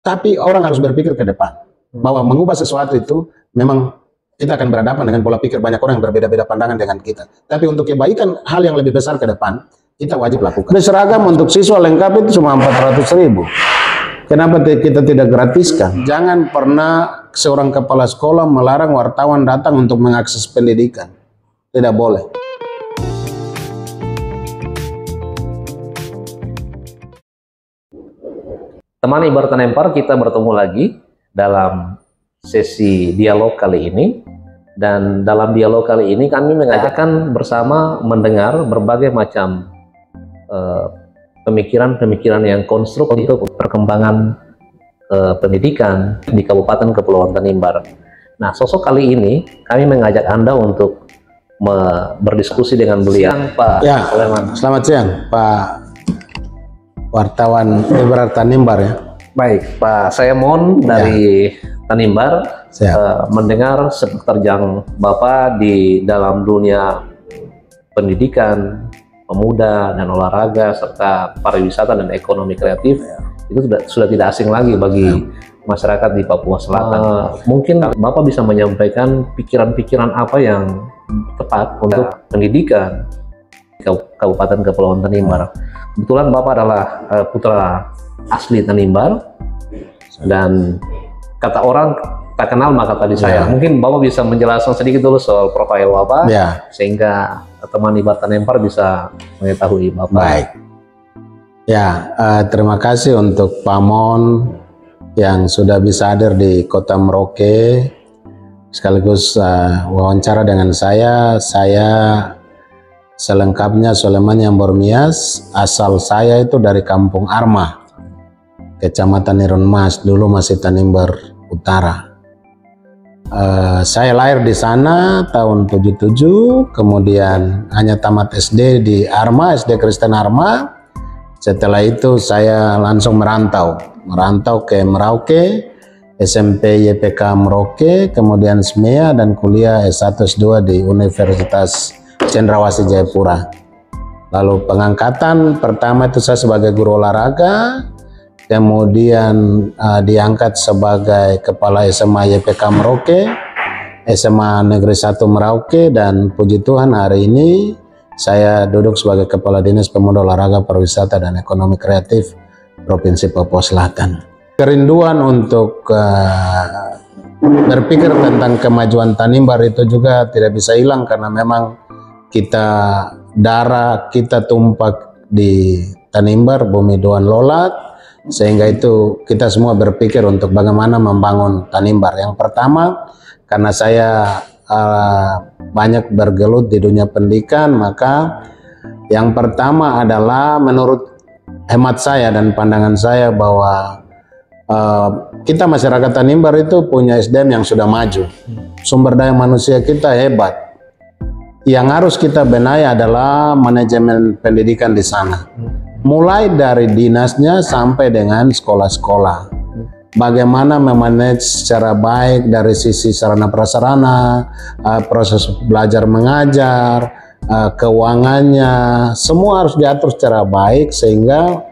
Tapi orang harus berpikir ke depan bahwa mengubah sesuatu itu memang kita akan berhadapan dengan pola pikir banyak orang yang berbeda-beda pandangan dengan kita. Tapi untuk kebaikan hal yang lebih besar ke depan kita wajib lakukan. Seragam untuk siswa lengkap itu cuma 400.000. Kenapa kita tidak gratiskan? Jangan pernah seorang kepala sekolah melarang wartawan datang untuk mengakses pendidikan. Tidak boleh. Teman Ibarat Tanempar, kita bertemu lagi dalam sesi dialog kali ini. Dan dalam dialog kali ini kami akan bersama mendengar berbagai macam pemikiran-pemikiran yang konstruktif untuk perkembangan pendidikan di Kabupaten Kepulauan Tanimbar. Nah, sosok kali ini kami mengajak Anda untuk berdiskusi dengan beliau. Pak Soleman. Selamat siang, Pak wartawan Ibarat Tanimbar ya. Baik, Pak, saya Mon dari Tanimbar mendengar sepak terjang Bapak di dalam dunia pendidikan, pemuda dan olahraga serta pariwisata dan ekonomi kreatif itu sudah tidak asing lagi bagi masyarakat di Papua Selatan. Mungkin Bapak bisa menyampaikan pikiran-pikiran apa yang tepat untuk pendidikan di Kabupaten Kepulauan Tanimbar. Kebetulan Bapak adalah putra asli Tanimbar dan kata orang tak kenal maka tadi saya. Mungkin Bapak bisa menjelaskan sedikit dulu soal profil Bapak sehingga teman Ibarat Tanempar bisa mengetahui Bapak. Baik. Ya, terima kasih untuk Pak Mon yang sudah bisa hadir di Kota Merauke sekaligus wawancara dengan saya. Saya selengkapnya Soleman yang Bormias. Asal saya itu dari Kampung Arma, Kecamatan Irun Mas, dulu masih Tanimbar Utara. Saya lahir di sana tahun 77, kemudian hanya tamat SD di Arma, SD Kristen Arma. Setelah itu saya langsung merantau ke Merauke, SMP YPK Merauke, kemudian SMEA dan kuliah S1 S2 di Universitas Cendrawasih Jayapura. Lalu pengangkatan pertama itu saya sebagai guru olahraga, kemudian diangkat sebagai Kepala SMA YPK Merauke, SMA Negeri 1 Merauke, dan puji Tuhan hari ini saya duduk sebagai Kepala Dinas Pemuda Olahraga Pariwisata dan Ekonomi Kreatif Provinsi Papua Selatan. Kerinduan untuk berpikir tentang kemajuan Tanimbar itu juga tidak bisa hilang karena memang darah kita tumpah di Tanimbar, bumi Doan Lolat. Sehingga itu kita semua berpikir untuk bagaimana membangun Tanimbar. Yang pertama, karena saya banyak bergelut di dunia pendidikan, maka yang pertama adalah menurut hemat saya dan pandangan saya bahwa kita masyarakat Tanimbar itu punya SDM yang sudah maju. Sumber daya manusia kita hebat. Yang harus kita benahi adalah manajemen pendidikan di sana. Mulai dari dinasnya sampai dengan sekolah-sekolah. Bagaimana memanage secara baik dari sisi sarana prasarana, proses belajar mengajar, keuangannya, semua harus diatur secara baik sehingga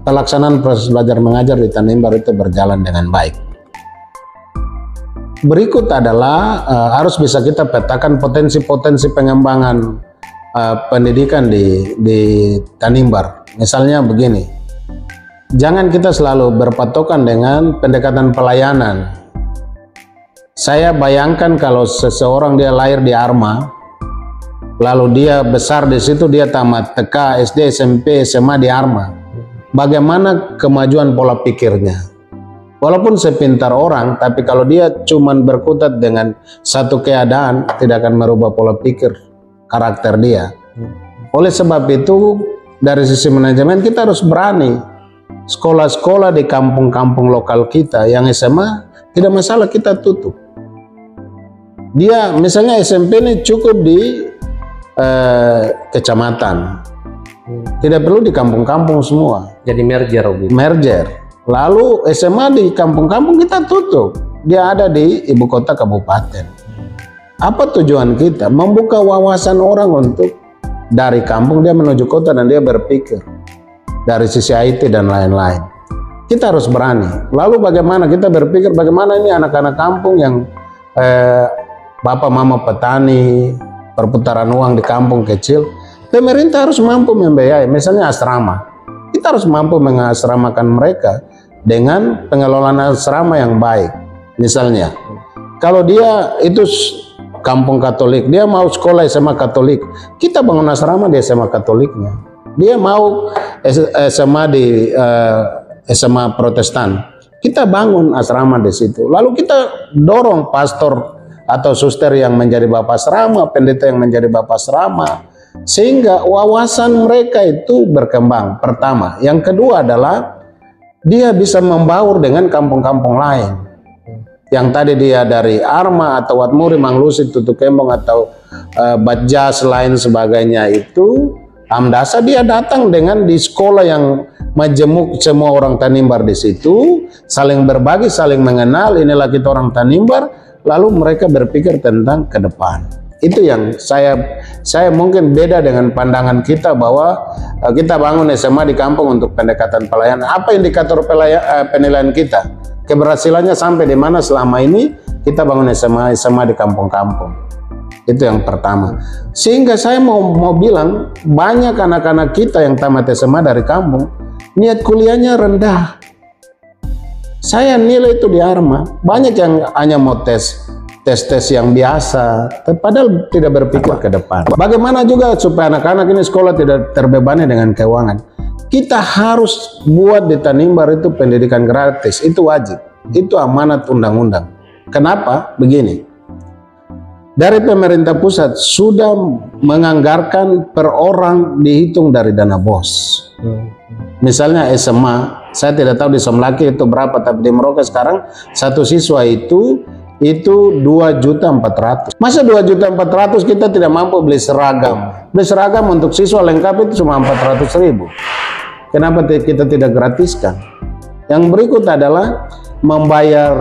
pelaksanaan proses belajar mengajar di Tanimbar itu berjalan dengan baik. Berikut adalah harus bisa kita petakan potensi-potensi pengembangan pendidikan di Tanimbar. Misalnya begini, jangan kita selalu berpatokan dengan pendekatan pelayanan. Saya bayangkan kalau seseorang dia lahir di Arma, lalu dia besar di situ, dia tamat TK, SD, SMP, SMA di Arma. Bagaimana kemajuan pola pikirnya? Walaupun sepintar orang, tapi kalau dia cuman berkutat dengan satu keadaan, tidak akan merubah pola pikir karakter dia. Oleh sebab itu, dari sisi manajemen kita harus berani. Sekolah-sekolah di kampung-kampung lokal kita yang SMA tidak masalah kita tutup. Dia misalnya SMP ini cukup di kecamatan, tidak perlu di kampung-kampung semua. Jadi merger gitu. Merger. Lalu SMA di kampung-kampung kita tutup. Dia ada di ibu kota kabupaten. Apa tujuan kita? Membuka wawasan orang untuk dari kampung dia menuju kota dan dia berpikir dari sisi IT dan lain-lain. Kita harus berani. Lalu bagaimana kita berpikir bagaimana ini anak-anak kampung yang bapak mama petani, perputaran uang di kampung kecil, pemerintah harus mampu membiayai, misalnya asrama. Kita harus mampu mengasramakan mereka dengan pengelolaan asrama yang baik. Misalnya, kalau dia itu kampung Katolik, dia mau sekolah SMA Katolik, kita bangun asrama di SMA Katoliknya. Dia mau SMA di SMA Protestan, kita bangun asrama di situ. Lalu kita dorong pastor atau suster yang menjadi bapak asrama, pendeta yang menjadi bapak asrama, sehingga wawasan mereka itu berkembang. Pertama, yang kedua adalah dia bisa membaur dengan kampung-kampung lain. Yang tadi dia dari Arma atau Watmuri, Manglusi, Tutu Kembong atau Batjas lain sebagainya itu, Amdasa dia datang dengan di sekolah yang majemuk semua orang Tanimbar di situ, saling berbagi, saling mengenal, inilah kita orang Tanimbar, lalu mereka berpikir tentang ke depan. Itu yang saya mungkin beda dengan pandangan kita bahwa kita bangun SMA di kampung untuk pendekatan pelayanan. Apa indikator penilaian kita? Keberhasilannya sampai di mana selama ini kita bangun SMA di kampung-kampung. Itu yang pertama. Sehingga saya mau bilang banyak anak-anak kita yang tamat SMA dari kampung, niat kuliahnya rendah. Saya nilai itu di Arma, banyak yang hanya mau tes yang biasa, padahal tidak berpikir ke depan. Bagaimana juga supaya anak-anak ini sekolah tidak terbebani dengan keuangan. Kita harus buat di Tanimbar itu pendidikan gratis, itu wajib, itu amanat undang-undang. Kenapa? Begini, dari pemerintah pusat sudah menganggarkan per orang dihitung dari dana BOS. Misalnya SMA, saya tidak tahu di Somlaki itu berapa, tapi di Merauke sekarang satu siswa itu 2.400.000. Masa 2.400.000 kita tidak mampu beli seragam? Beli seragam untuk siswa lengkap itu cuma 400.000. Kenapa kita tidak gratiskan? Yang berikut adalah membayar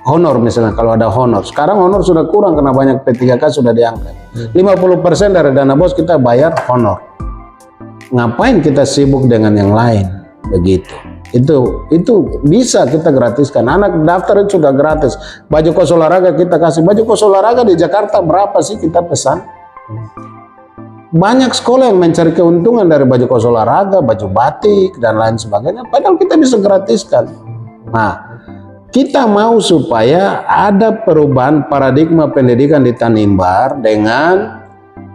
honor, misalnya kalau ada honor. Sekarang honor sudah kurang karena banyak P3K sudah diangkat. 50% dari dana BOS kita bayar honor. Ngapain kita sibuk dengan yang lain? Begitu. Itu bisa kita gratiskan. Anak daftar itu sudah gratis. Baju kos olahraga kita kasih. Baju kos olahraga di Jakarta berapa sih kita pesan? Banyak sekolah yang mencari keuntungan dari baju kos olahraga, baju batik dan lain sebagainya. Padahal kita bisa gratiskan. Nah, kita mau supaya ada perubahan paradigma pendidikan di Tanimbar dengan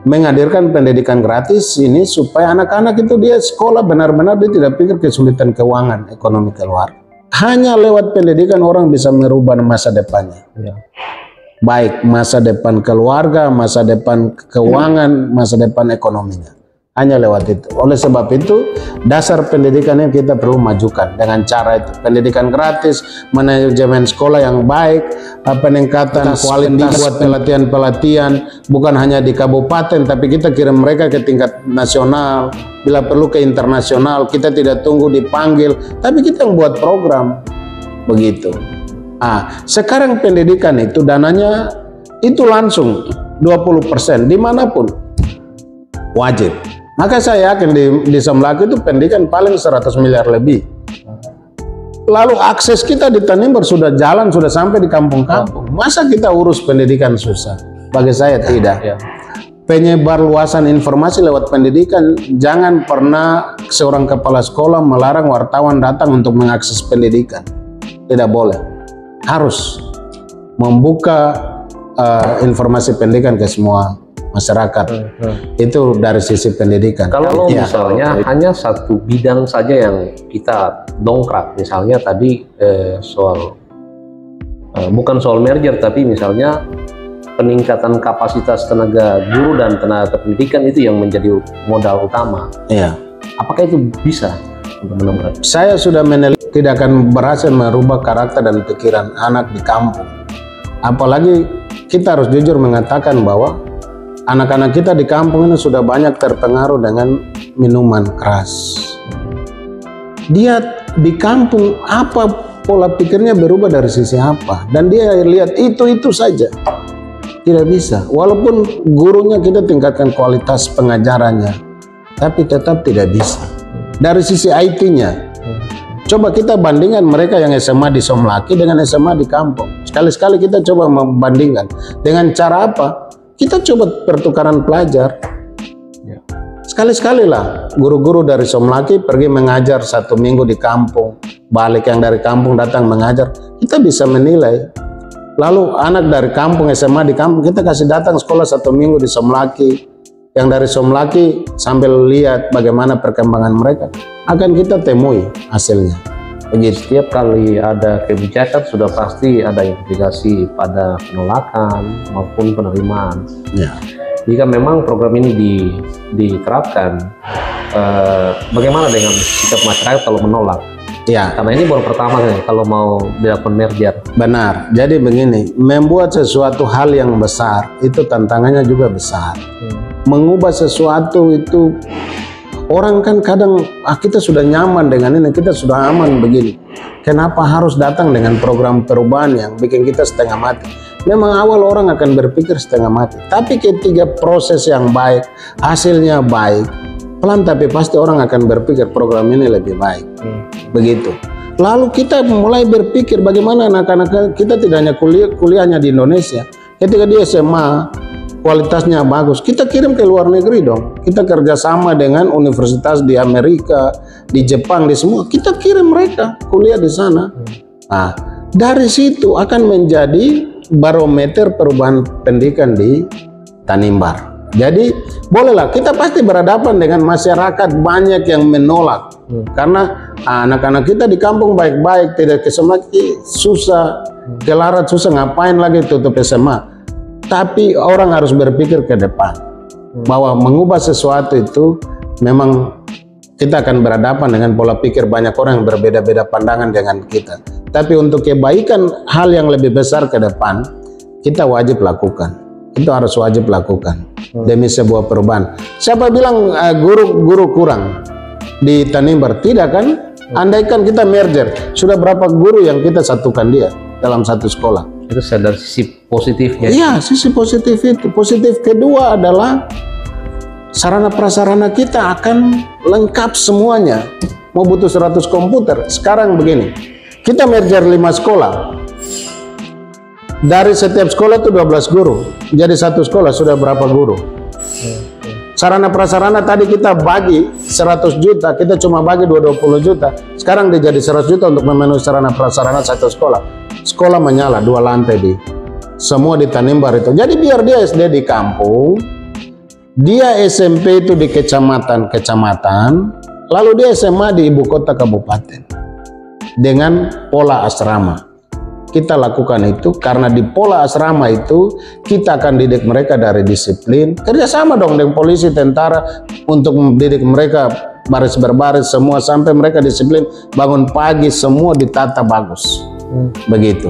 menghadirkan pendidikan gratis ini supaya anak-anak itu dia sekolah benar-benar dia tidak pikir kesulitan keuangan ekonomi keluarga. Hanya lewat pendidikan orang bisa merubah masa depannya. Ya. Baik masa depan keluarga, masa depan keuangan, masa depan ekonominya. Hanya lewat itu. Oleh sebab itu, dasar pendidikan yang kita perlu majukan dengan cara itu. Pendidikan gratis, manajemen sekolah yang baik, peningkatan kualitas buat pelatihan-pelatihan, bukan hanya di kabupaten, tapi kita kirim mereka ke tingkat nasional, bila perlu ke internasional, kita tidak tunggu dipanggil, tapi kita yang buat program. Begitu. Sekarang pendidikan itu dananya itu langsung 20% dimanapun wajib. Maka saya yakin di Somlaki itu pendidikan paling 100 miliar lebih. Lalu akses kita di Tanimbar sudah jalan, sudah sampai di kampung-kampung. Masa kita urus pendidikan susah? Bagi saya tidak. Penyebar luasan informasi lewat pendidikan, jangan pernah seorang kepala sekolah melarang wartawan datang untuk mengakses pendidikan. Tidak boleh. Harus membuka informasi pendidikan ke semua masyarakat. Itu dari sisi pendidikan. Kalau misalnya hanya satu bidang saja yang kita dongkrak, misalnya tadi soal bukan soal merger, tapi misalnya peningkatan kapasitas tenaga guru dan tenaga pendidikan itu yang menjadi modal utama. Apakah itu bisa untuk menambah? Saya sudah meneliti tidak akan berhasil merubah karakter dan pikiran anak di kampung. Apalagi kita harus jujur mengatakan bahwa anak-anak kita di kampung ini sudah banyak terpengaruh dengan minuman keras. Dia di kampung apa pola pikirnya berubah dari sisi apa, dan dia lihat itu saja. Tidak bisa. Walaupun gurunya kita tingkatkan kualitas pengajarannya, tapi tetap tidak bisa. Dari sisi IT-nya, Coba kita bandingkan mereka yang SMA di Somlaki dengan SMA di kampung. Sekali-sekali kita coba membandingkan. Dengan cara apa? Kita coba pertukaran pelajar. Sekali-sekali lah guru-guru dari Somlaki pergi mengajar 1 minggu di kampung. Balik yang dari kampung datang mengajar. Kita bisa menilai. Lalu anak dari kampung, SMA di kampung, kita kasih datang sekolah 1 minggu di Somlaki. Yang dari Somlaki sambil lihat bagaimana perkembangan mereka, akan kita temui hasilnya. Begitu. Setiap kali ada kebijakan sudah pasti ada implikasi pada penolakan maupun penerimaan. Ya. Jika memang program ini diterapkan, bagaimana dengan sikap masyarakat kalau menolak? Ya. Karena ini baru pertama nih kalau mau dilakukan merger. Benar. Jadi begini, membuat sesuatu hal yang besar itu tantangannya juga besar. Mengubah sesuatu itu, orang kan kadang kita sudah nyaman dengan ini, kita sudah aman begini. Kenapa harus datang dengan program perubahan yang bikin kita setengah mati? Memang awal orang akan berpikir setengah mati, tapi ketika proses yang baik, hasilnya baik, pelan tapi pasti orang akan berpikir program ini lebih baik. Begitu. Lalu kita mulai berpikir bagaimana anak-anak kita tidak hanya kuliahnya di Indonesia, ketika di SMA kualitasnya bagus, kita kirim ke luar negeri dong. Kita kerjasama dengan universitas di Amerika, di Jepang, di semua. Kita kirim mereka kuliah di sana. Nah, dari situ akan menjadi barometer perubahan pendidikan di Tanimbar. Jadi bolehlah, kita pasti berhadapan dengan masyarakat banyak yang menolak. Karena anak-anak kita di kampung baik-baik, tidak ke Somlaki susah, ke Larat susah, ngapain lagi tutup SMA. Tapi orang harus berpikir ke depan bahwa mengubah sesuatu itu memang kita akan berhadapan dengan pola pikir banyak orang yang berbeda-beda pandangan dengan kita. Tapi untuk kebaikan hal yang lebih besar ke depan, kita wajib lakukan. Itu harus wajib lakukan demi sebuah perubahan. Siapa bilang guru kurang di Tanimbar? Tidak kan? Andaikan kita merger, sudah berapa guru yang kita satukan dia dalam satu sekolah? Itu dari sisi positifnya. Iya, sisi positif itu. Positif kedua adalah sarana prasarana kita akan lengkap semuanya. Mau butuh 100 komputer. Sekarang begini, kita merger 5 sekolah. Dari setiap sekolah itu 12 guru. Jadi satu sekolah sudah berapa guru? Sarana prasarana tadi kita bagi 100 juta, kita cuma bagi 20 juta. Sekarang dia jadi 100 juta untuk memenuhi sarana prasarana satu sekolah. Sekolah menyala 2 lantai di semua di Tanimbar itu. Jadi biar dia SD di kampung, dia SMP itu di kecamatan, lalu dia SMA di ibu kota kabupaten dengan pola asrama. Kita lakukan itu karena di pola asrama itu kita akan didik mereka dari disiplin, kerjasama dong dengan polisi, tentara untuk mendidik mereka baris berbaris semua sampai mereka disiplin, bangun pagi semua ditata bagus. Begitu.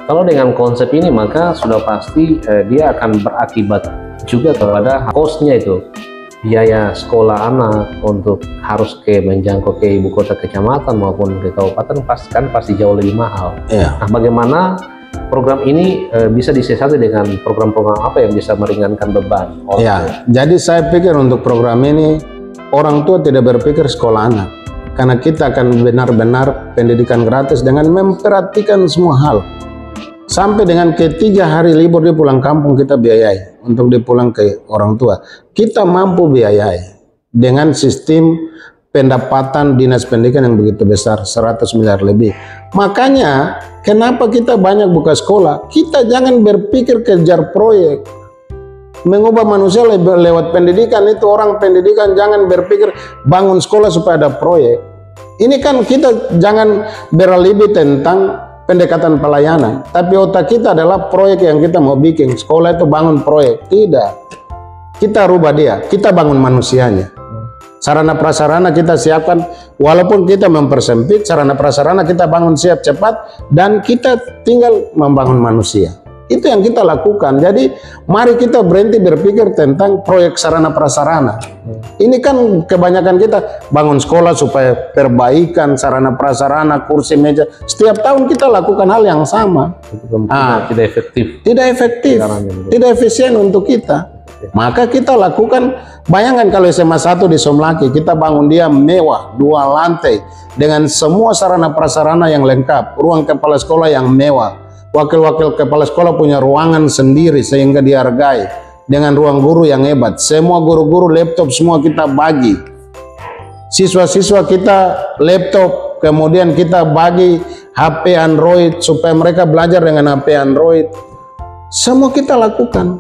Kalau dengan konsep ini maka sudah pasti dia akan berakibat juga kepada kosnya itu, biaya sekolah anak untuk harus menjangkau ke ibu kota kecamatan maupun ke kabupaten pasti jauh lebih mahal. Nah, bagaimana program ini bisa disiasati dengan program-program apa yang bisa meringankan beban? Jadi saya pikir untuk program ini orang tua tidak berpikir sekolah anak. Karena kita akan benar-benar pendidikan gratis dengan memperhatikan semua hal. Sampai dengan ketiga hari libur dia pulang kampung kita biayai. Untuk dia pulang ke orang tua. Kita mampu biayai. Dengan sistem pendapatan dinas pendidikan yang begitu besar. 100 miliar lebih. Makanya kenapa kita banyak buka sekolah. Kita jangan berpikir kejar proyek. Mengubah manusia lewat pendidikan itu, orang pendidikan jangan berpikir bangun sekolah supaya ada proyek. Ini kan kita jangan beralibi tentang pendekatan pelayanan, tapi otak kita adalah proyek yang kita mau bikin. Sekolah itu bangun proyek, tidak. Kita rubah dia, kita bangun manusianya. Sarana prasarana kita siapkan, walaupun kita mempersempit, sarana prasarana kita bangun siap cepat, dan kita tinggal membangun manusia. Itu yang kita lakukan. Jadi mari kita berhenti berpikir tentang proyek sarana prasarana. Ini kan kebanyakan kita bangun sekolah supaya perbaikan sarana prasarana, kursi, meja. Setiap tahun kita lakukan hal yang sama. Tidak efektif. Tidak efektif. Tidak efisien untuk kita. Maka kita lakukan Bayangkan kalau SMA 1 di Somlaki, kita bangun dia mewah, 2 lantai, dengan semua sarana prasarana yang lengkap, ruang kepala sekolah yang mewah, wakil-wakil kepala sekolah punya ruangan sendiri sehingga dihargai, dengan ruang guru yang hebat, semua guru-guru laptop semua kita bagi, siswa-siswa kita laptop, kemudian kita bagi HP Android supaya mereka belajar dengan HP Android, semua kita lakukan.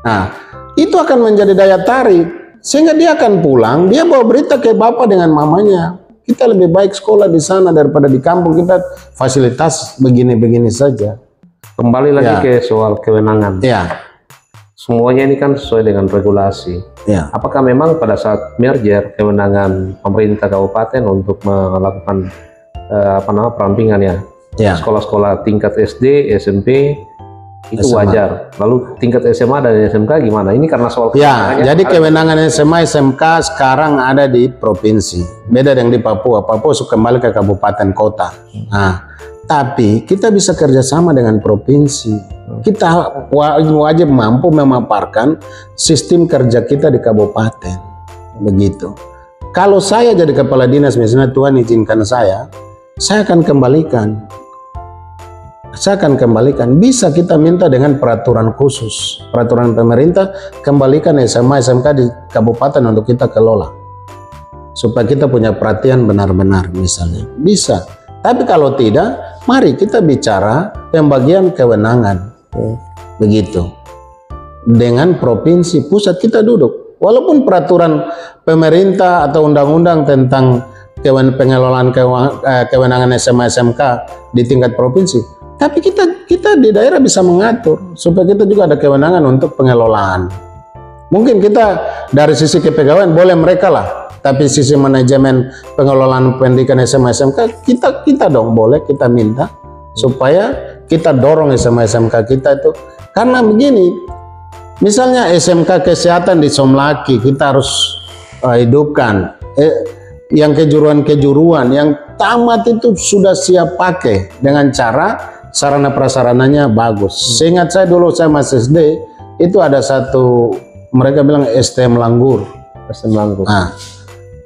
Nah, itu akan menjadi daya tarik sehingga dia akan pulang, dia bawa berita ke bapak dengan mamanya, kita lebih baik sekolah di sana daripada di kampung, kita fasilitas begini-begini saja. Kembali lagi ke soal kewenangan. Ya. Semuanya ini kan sesuai dengan regulasi. Ya. Apakah memang pada saat merger kewenangan pemerintah kabupaten untuk melakukan perampingan ya, sekolah-sekolah tingkat SD, SMP itu SMA. Wajar. Lalu tingkat SMA dan SMK gimana? Ini karena soal jadi kewenangan SMA SMK sekarang ada di provinsi. Beda dengan di Papua. Papua suka kembali ke kabupaten kota. Nah, tapi kita bisa kerjasama dengan provinsi. Kita wajib mampu memaparkan sistem kerja kita di kabupaten. Begitu. Kalau saya jadi kepala dinas, misalnya Tuhan izinkan saya akan kembalikan. Bisa kita minta dengan peraturan khusus, peraturan pemerintah, kembalikan SMA SMK di kabupaten untuk kita kelola, supaya kita punya perhatian benar-benar, misalnya bisa. Tapi kalau tidak, mari kita bicara pembagian kewenangan, begitu. Dengan provinsi pusat kita duduk, walaupun peraturan pemerintah atau undang-undang tentang pengelolaan kewenangan SMA SMK di tingkat provinsi, tapi kita di daerah bisa mengatur supaya kita juga ada kewenangan untuk pengelolaan. Mungkin kita dari sisi kepegawaian boleh mereka lah, tapi sisi manajemen pengelolaan pendidikan SMA SMK kita dong boleh kita minta supaya kita dorong SMA SMK kita itu. Karena begini, misalnya SMK kesehatan di Somlaki kita harus hidupkan, yang kejuruan-kejuruan yang tamat itu sudah siap pakai dengan cara sarana prasarananya bagus. Seingat saya dulu saya masih SD itu ada satu, mereka bilang STM Langgur. Nah,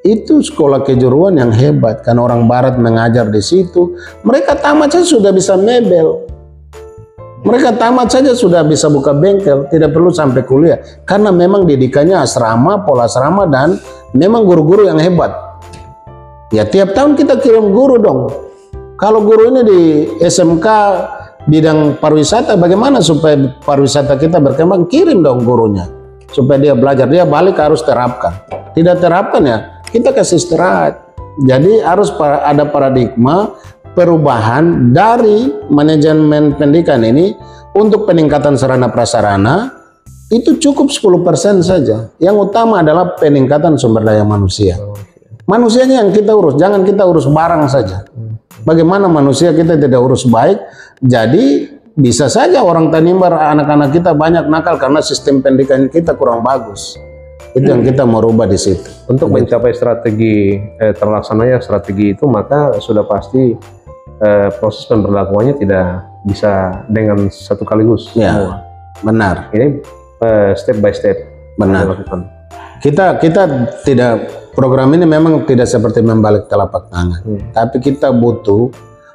itu sekolah kejuruan yang hebat kan, orang barat mengajar di situ. Mereka tamat saja sudah bisa mebel. Mereka tamat saja sudah bisa buka bengkel, tidak perlu sampai kuliah. Karena memang didikannya asrama, pola asrama, dan memang guru-guru yang hebat. Ya tiap tahun kita kirim guru dong. Kalau guru ini di SMK bidang pariwisata, bagaimana supaya pariwisata kita berkembang? Kirim dong gurunya supaya dia belajar, dia balik harus terapkan. Tidak terapkan ya kita kasih istirahat. Jadi harus ada paradigma perubahan dari manajemen pendidikan ini untuk peningkatan sarana prasarana. Itu cukup 10% saja. Yang utama adalah peningkatan sumber daya manusia. Manusianya yang kita urus, jangan kita urus barang saja. Bagaimana manusia kita tidak urus baik, jadi bisa saja orang Tanimbar, anak-anak kita banyak nakal karena sistem pendidikan kita kurang bagus. Itu yang kita mau rubah di situ. Untuk mencapai strategi terlaksananya strategi itu, maka sudah pasti proses pemberlakuannya tidak bisa dengan satu kaligus. Ya, benar. Ini step by step. Benar. Kita tidak, program ini memang tidak seperti membalik telapak tangan, tapi kita butuh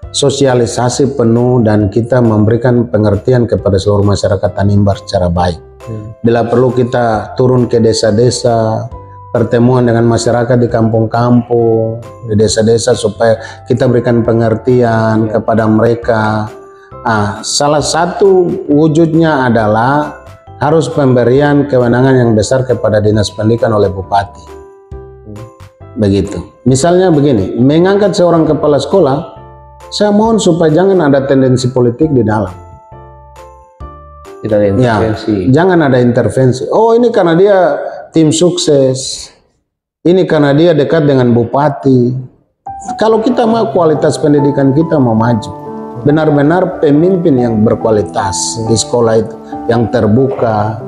sosialisasi penuh dan kita memberikan pengertian kepada seluruh masyarakat Tanimbar secara baik. Bila perlu kita turun ke desa-desa, pertemuan dengan masyarakat di kampung-kampung, di desa-desa supaya kita berikan pengertian kepada mereka. Salah satu wujudnya adalah harus pemberian kewenangan yang besar kepada dinas pendidikan oleh bupati. Begitu. Misalnya begini, mengangkat seorang kepala sekolah, saya mohon supaya jangan ada tendensi politik di dalam. Tidak ada intervensi. Ya, jangan ada intervensi. Oh, ini karena dia tim sukses. Ini karena dia dekat dengan bupati. Kalau kita mau kualitas pendidikan kita mau maju, benar-benar pemimpin yang berkualitas di sekolah itu, yang terbuka,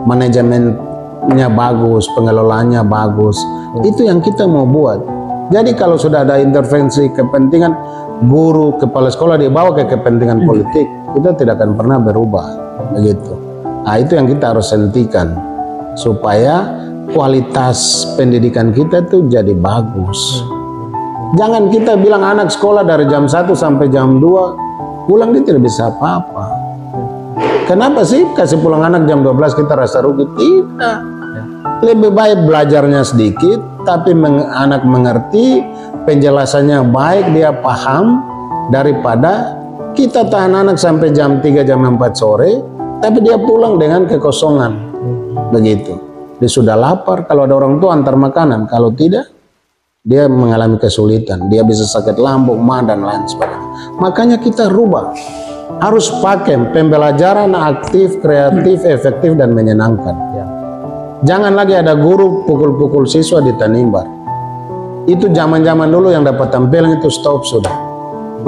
manajemennya bagus, pengelolaannya bagus, itu yang kita mau buat. Jadi kalau sudah ada intervensi kepentingan guru, kepala sekolah dibawa ke kepentingan politik, kita tidak akan pernah berubah, begitu. Nah, itu yang kita harus hentikan supaya kualitas pendidikan kita tuh jadi bagus. Jangan kita bilang anak sekolah dari jam 1 sampai jam 2 pulang dia tidak bisa apa-apa. Kenapa sih kasih pulang anak jam 12 kita rasa rugi? Tidak. Lebih baik belajarnya sedikit, tapi anak mengerti, penjelasannya baik, dia paham, daripada kita tahan anak sampai jam 3, jam 4 sore, tapi dia pulang dengan kekosongan. Begitu. Dia sudah lapar, kalau ada orang tua antar makanan, kalau tidak, dia mengalami kesulitan, dia bisa sakit lambung, mah, dan lain sebagainya. Makanya kita rubah, harus pakai pembelajaran aktif, kreatif, efektif, dan menyenangkan. Jangan lagi ada guru pukul-pukul siswa di Tanimbar. Itu zaman-zaman dulu yang dapat tampilan itu stop sudah.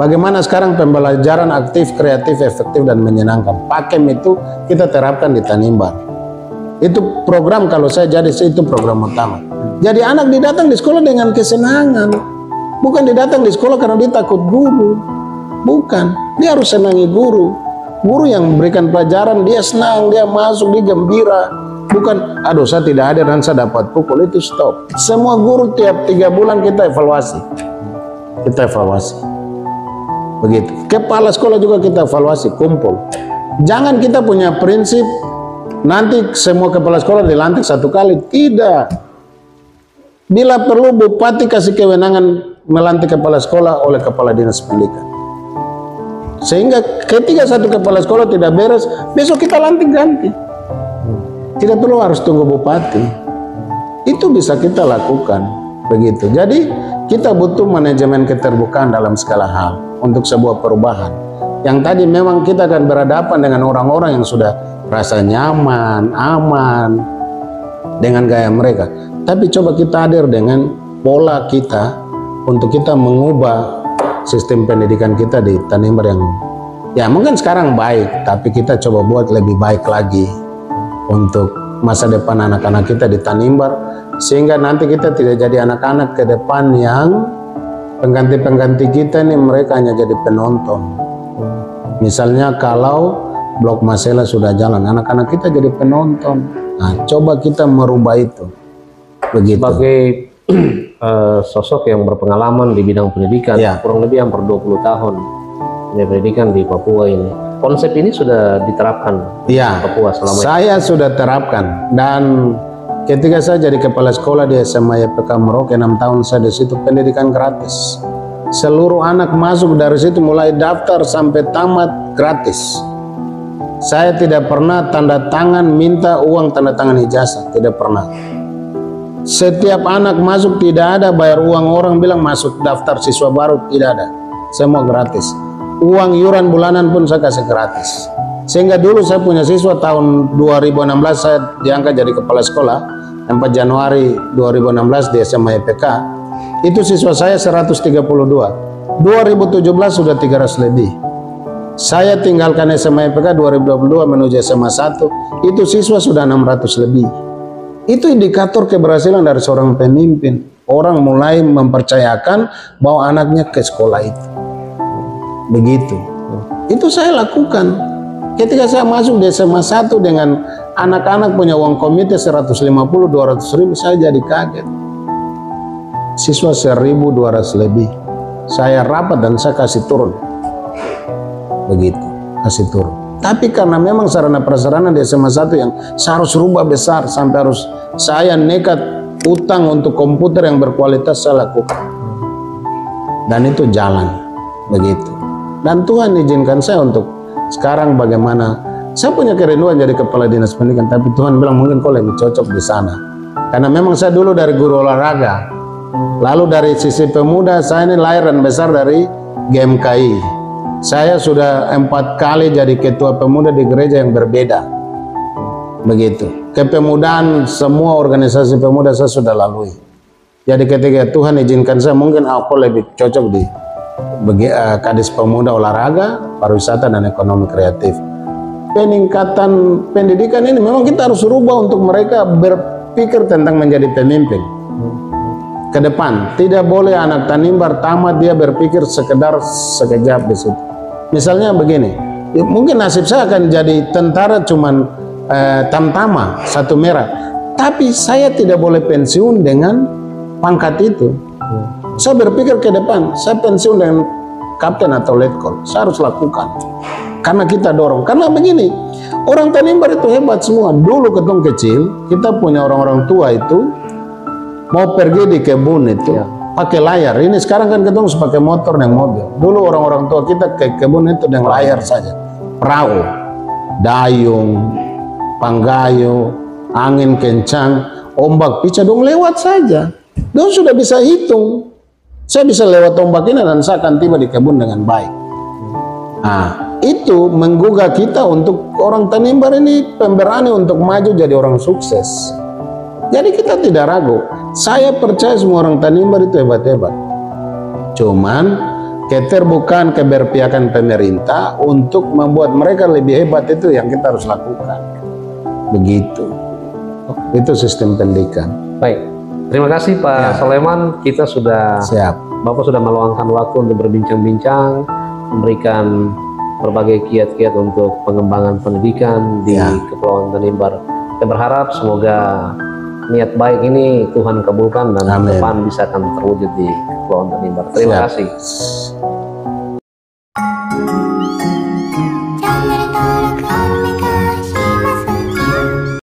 Bagaimana sekarang pembelajaran aktif, kreatif, efektif, dan menyenangkan? Pakem itu kita terapkan di Tanimbar. Itu program, kalau saya jadi, itu program utama. Jadi anak didatang di sekolah dengan kesenangan. Bukan didatang di sekolah karena dia takut guru. Bukan, dia harus senangi guru. Guru yang memberikan pelajaran, dia senang, dia masuk, dia gembira. Bukan, aduh saya tidak hadir dan saya dapat pukul, itu stop. Semua guru tiap 3 bulan kita evaluasi. Kita evaluasi. Begitu. Kepala sekolah juga kita evaluasi, kumpul. Jangan kita punya prinsip, nanti semua kepala sekolah dilantik 1 kali. Tidak. Bila perlu bupati kasih kewenangan melantik kepala sekolah oleh kepala dinas pendidikan. Sehingga ketika 1 kepala sekolah tidak beres, besok kita lantik ganti. Tidak perlu harus tunggu bupati. Itu bisa kita lakukan. Begitu. Jadi kita butuh manajemen keterbukaan dalam segala hal untuk sebuah perubahan. Yang tadi memang kita akan berhadapan dengan orang-orang yang sudah rasa nyaman, aman dengan gaya mereka. Tapi coba kita hadir dengan pola kita untuk kita mengubah sistem pendidikan kita di Tanimbar yang ya mungkin sekarang baik, tapi kita coba buat lebih baik lagi untuk masa depan anak-anak kita di Tanimbar, sehingga nanti kita tidak jadi anak-anak ke depan yang pengganti-pengganti kita nih mereka hanya jadi penonton. Misalnya kalau Blok Masela sudah jalan, anak-anak kita jadi penonton. Nah, coba kita merubah itu. Begitu. Sebagai sosok yang berpengalaman di bidang pendidikan, kurang lebih hampir 20 tahun di pendidikan di Papua ini. Konsep ini sudah diterapkan di Papua selama ini? Saya sudah terapkan, dan ketika saya jadi kepala sekolah di SMA YPK Merauke 6 tahun saya di situ, pendidikan gratis. Seluruh anak masuk dari situ mulai daftar sampai tamat gratis. Saya tidak pernah tanda tangan minta uang tanda tangan ijazah, tidak pernah. Setiap anak masuk tidak ada bayar uang orang bilang masuk daftar siswa baru, tidak ada. Semua gratis. Uang iuran bulanan pun saya kasih gratis. Sehingga dulu saya punya siswa tahun 2016 saya diangkat jadi kepala sekolah 4 Januari 2016 di SMA YPK. Itu siswa saya 132. 2017 sudah 300 lebih. Saya tinggalkan SMA YPK 2022 menuju SMA 1, itu siswa sudah 600 lebih. Itu indikator keberhasilan dari seorang pemimpin. Orang mulai mempercayakan bahwa anaknya ke sekolah itu. Begitu. Itu saya lakukan. Ketika saya masuk di SMA 1 dengan anak-anak punya uang komite 150-200 ribu, saya jadi kaget. Siswa 1.200 lebih. Saya rapat dan saya kasih turun. Begitu, kasih turun. Tapi karena memang sarana prasarana di SMA 1 yang saya harus rubah besar, sampai harus saya nekat utang untuk komputer yang berkualitas saya lakukan. Dan itu jalan. Begitu. Dan Tuhan izinkan saya untuk sekarang bagaimana. Saya punya kerinduan jadi kepala dinas pendidikan, tapi Tuhan bilang mungkin kau lebih cocok di sana. Karena memang saya dulu dari guru olahraga. Lalu dari sisi pemuda, saya ini lahir dan besar dari GMKI. Saya sudah 4 kali jadi ketua pemuda di gereja yang berbeda. Begitu. Kepemudaan semua organisasi pemuda saya sudah lalui. Jadi ketika Tuhan izinkan saya, mungkin aku lebih cocok di Kadis Pemuda Olahraga, Pariwisata, dan Ekonomi Kreatif. Peningkatan pendidikan ini memang kita harus rubah untuk mereka berpikir tentang menjadi pemimpin. Ke depan, tidak boleh anak Tanimbar tamat dia berpikir sekedar sekejap di situ. Misalnya begini, mungkin nasib saya akan jadi tentara cuman tamtama, 1 merah. Tapi saya tidak boleh pensiun dengan pangkat itu. Saya berpikir ke depan, saya pensiun dengan kapten atau letkol, saya harus lakukan. Karena kita dorong. Karena begini, orang Tanimbar itu hebat semua. Dulu ketong kecil, kita punya orang-orang tua itu mau pergi di kebun itu pakai layar. Ini sekarang kan ketong harus pakai motor dan mobil. Dulu orang-orang tua kita ke kebun itu dengan layar saja. Perahu, dayung, panggayo, angin kencang, ombak pica dong lewat saja. Dong sudah bisa hitung. Saya bisa lewat ombak ini dan saya akan tiba di kebun dengan baik. Nah, itu menggugah kita untuk orang Tanimbar ini pemberani untuk maju jadi orang sukses. Jadi kita tidak ragu. Saya percaya semua orang Tanimbar itu hebat-hebat. Cuman keterbukaan keberpihakan pemerintah untuk membuat mereka lebih hebat itu yang kita harus lakukan. Begitu. Itu sistem pendidikan. Baik. Terima kasih Pak Soleman. Kita sudah Bapak sudah meluangkan waktu untuk berbincang-bincang, memberikan berbagai kiat-kiat untuk pengembangan pendidikan di Kepulauan Tanimbar. Kita berharap semoga niat baik ini Tuhan kabulkan dan ke depan bisa akan terwujud di Kepulauan Tanimbar. Terima kasih.